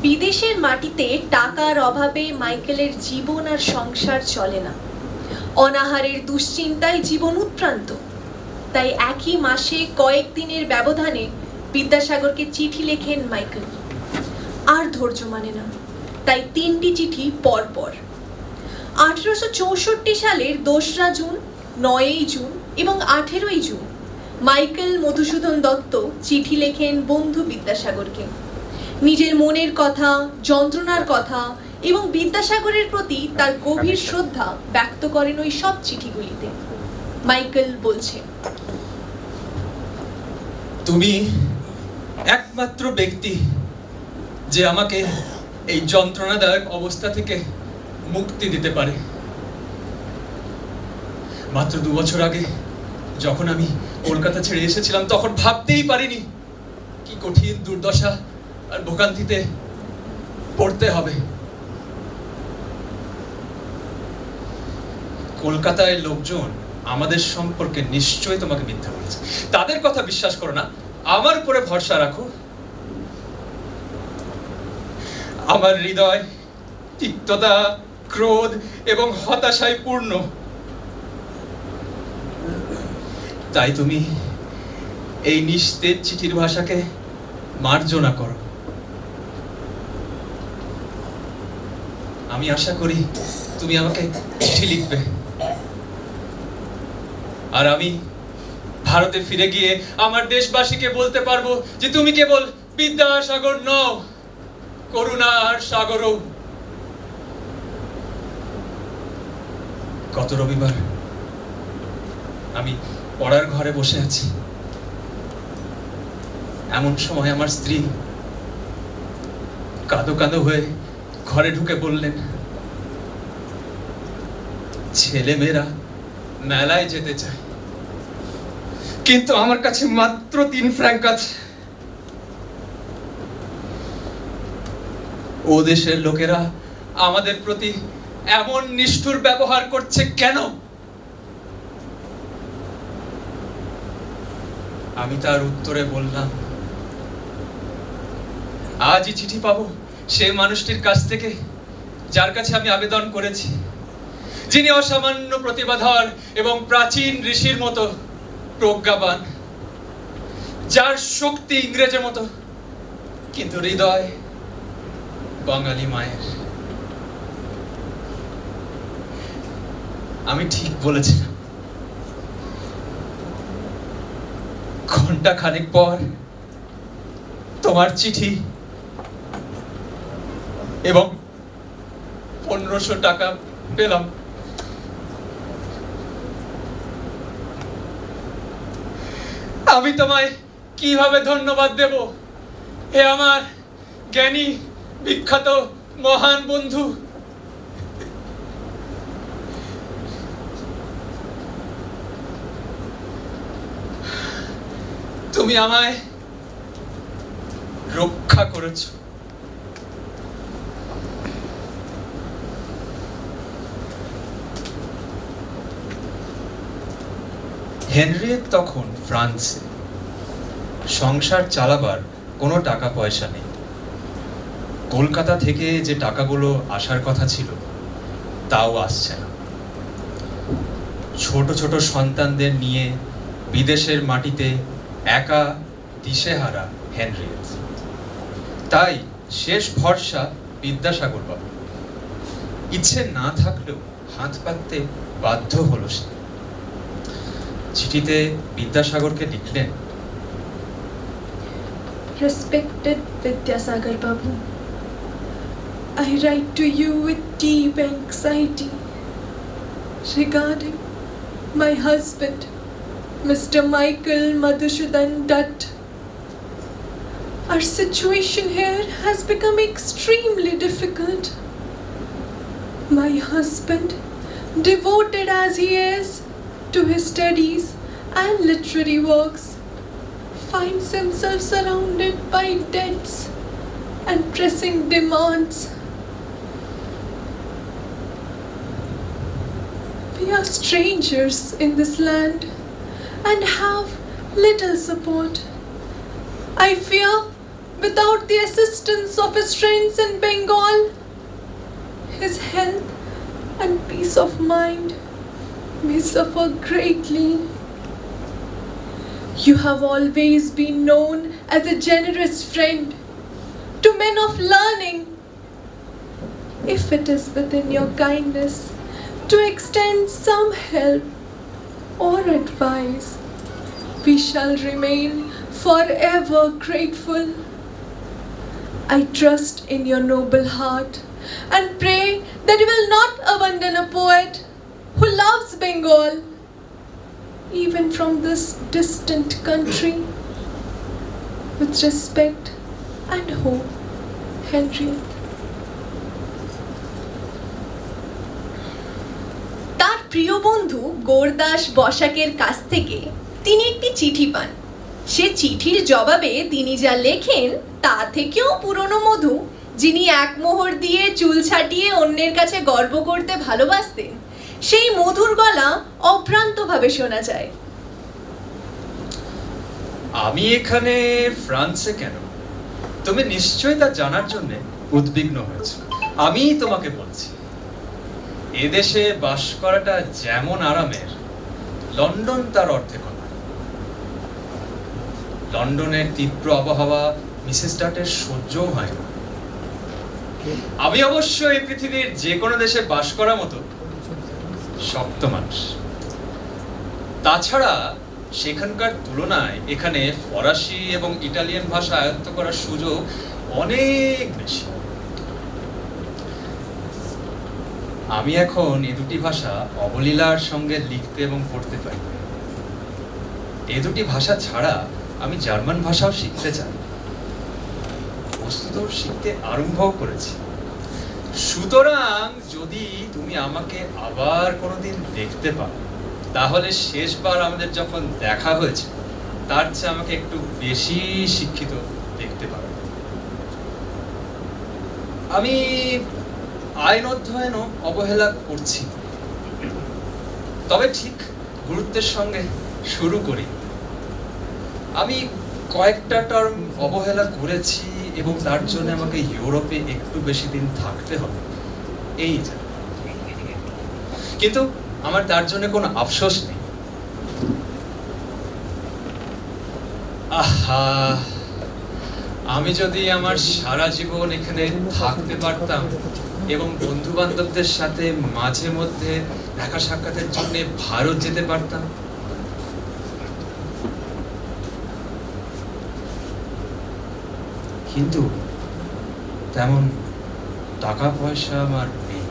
বিদেশের মাটিতে টাকার অভাবে মাইকেলের জীবন আর সংসার চলে না। অনাহারের দুশ্চিন্তায় জীবন উৎক্রান্ত। তাই একই মাসে কয়েকদিনের ব্যবধানে বিদ্যাসাগরকে চিঠি লেখেন মাইকেল। আর ধৈর্য মানে না, তাই 3টি চিঠি পর পর। 1864 সালের 2রা জুন, 9ই জুন এবং 18ই জুন মাইকেল মধুসূদন দত্ত চিঠি লেখেন বন্ধু বিদ্যাসাগরকে। নিজের মনের কথা, যন্ত্রণার কথা এবং বিদ্যাসাগরের প্রতি তার গভীর শ্রদ্ধা ব্যক্ত করেন ওই সব চিঠিগুলিতে। মাইকেল বলছে, তুমি একমাত্র ব্যক্তি যে আমাকে এই যন্ত্রণাদায়ক অবস্থা থেকে মুক্তি দিতে পারে। মাত্র 2 বছর আগে যখন আমি কলকাতা ছেড়ে এসেছিলাম, তখন ভাবতেই পারিনি কি কঠিন দুর্দশা আর ভোগান্তিতে পড়তে হবে। কলকাতায় লোকজন আমাদের সম্পর্কে নিশ্চয়ই তোমাকে মিথ্যা বলেছে। তাদের কথা বিশ্বাস করো না, আমার উপরে ভরসা রাখো। আমার হৃদয় তিক্ততা, ক্রোধ এবং হতাশায় পূর্ণ। তাই তুমি এই নিস্তেজ চিঠির ভাষাকে মার্জনা করো। আমি আশা করি তুমি আমাকে চিঠি লিখবে, আর আমি ভারতে ফিরে গিয়ে আমার দেশবাসীকে বলতে পারবো যে তুমি কেবল বিদ্যাসাগর নও, করুণার সাগরও। গত রবিবার আমি পড়ার ঘরে বসে আছি। এমন সময় আমার স্ত্রী কাঁদো কাঁদো হয়ে ঘরে ঢুকে বললেন, ছেলে মেয়েরা মেলায় যেতে চায়, কিন্তু আমার কাছে মাত্র 3 ফ্র্যাঙ্ক আছে। ও দেশের লোকেরা আমাদের প্রতি এমন নিষ্ঠুর ব্যবহার করছে কেন? আমি তার উত্তরে বললাম, আজই চিঠি পাবো সেই মানুষটির কাছ থেকে যার কাছে আমি আবেদন করেছি, যিনি অসামান্য প্রতিভাধর এবং প্রাচীন ঋষির মতো প্রজ্ঞাবান, যার শক্তি ইংরেজের মতো কিন্তু হৃদয় বাঙালি মায়ের। আমি ঠিক বলেছিলাম। ঘন্টা খানেক পর তোমার চিঠি এবং 1500 টাকা পেলাম। আমি তোমায় কিভাবে ধন্যবাদ দেব, হে আমার জ্ঞানী, বিখ্যাত, মহান বন্ধু। তুমি আমায় রক্ষা করেছো। হেনরিয়েট তখন ফ্রান্সে। সংসার চালাবার কোনো টাকা পয়সা নেই। কলকাতা থেকে যে টাকাগুলো আসার কথা ছিল তাও আসছে না। ছোট ছোট সন্তানদের নিয়ে বিদেশের মাটিতে একা দিশেহারা হেনরিয়েট। তাই শেষ ভরসা বিদ্যাসাগর বাবু। ইচ্ছে না থাকলেও হাত পাততে বাধ্য হলো সে। চিঠিতে বিদ্যাসাগরকে লিখলেন, Respected Vidyasagar Babu, I write to you with deep anxiety regarding my husband, Mr. Michael Madhusudan Dutt. Our situation here has become extremely difficult. My husband, devoted as he is to his studies and literary works, finds himself surrounded by debts and pressing demands. We are strangers in this land and have little support. I fear without the assistance of his friends in Bengal. His health and peace of mind may suffer greatly. You have always been known as a generous friend to men of learning. If it is within your kindness to extend some help or advice, we shall remain forever grateful. I trust in your noble heart and pray that you will not abandon a poet who loves Bengal, even from this distant country. With respect and hope, Henry. তার প্রিয় বন্ধু গোরদাস বসাকের কাছ থেকে তিনি একটি চিঠি পান। সে চিঠির জবাবে তিনি যা লেখেন তা থেকেও পুরনো মধু, যিনি এক মোহর দিয়ে চুল ছাটিয়ে অন্যের কাছে গর্ব করতে ভালোবাসতেন, সেই মধুর গলা অভ্রান্তভাবে শোনা যায়। আমি এখানে ফ্রান্সে কেন, তুমি নিশ্চয়ই তা জানার জন্য উদ্বিগ্ন হয়েছো। আমি তোমাকে বলছি, এদেশে বাস করাটা যেমন আরামের, লন্ডন তার অর্ধেক নয়। লন্ডনের তীব্র আবহাওয়া মিসেস ডাটের সহ্যও হয় না। আমি অবশ্য এই পৃথিবীর যে কোনো দেশে বাস করার মতো শক্ত মানুষ। তাছাড়া সেখানকার তুলনায় এখানে ফরাসি এবং ইটালিয়ান ভাষা আয়ত্ত করার সুযোগ অনেক বেশি। আমি এখন এই দুটি ভাষা অবলীলার সঙ্গে লিখতে এবং পড়তে পারি। এই দুটি ভাষা ছাড়া আমি জার্মান ভাষাও শিখতে চাই, বস্তুত শিখতে আরম্ভও করেছি। সুতরাং যদি তুমি আমাকে আবার কোনোদিন দেখতে পাও, তাহলে শেষবার আমাদের যখন দেখা হয়েছে তার চেয়ে আমাকে একটু বেশি শিক্ষিত দেখতে পারো। আমি আইন অধ্যয়নও অবহেলা করছি, তবে ঠিক গুরুত্বের সঙ্গে শুরু করি। আমি কয়েকটা টার্ম অবহেলা করেছি এবং তার জন্য আমাকে ইউরোপে একটু বেশি দিন থাকতে হবে, এই যা। কিন্তু আমার তার জন্য কোনো আফসোস নেই। আহা, আমি যদি আমার সারা জীবন এখানে থাকতে পারতাম এবং বন্ধু বান্ধবদের সাথে মাঝে মধ্যে দেখা সাক্ষাতের জন্য ভারত যেতে পারতাম। কিন্তু তেমন টাকা পয়সা আমার নেই,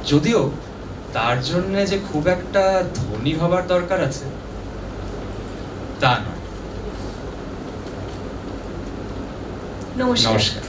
যদিও তার জন্য যে খুব একটা ধনী হবার দরকার আছে তা নয়। নমস্কার। নমস্কার।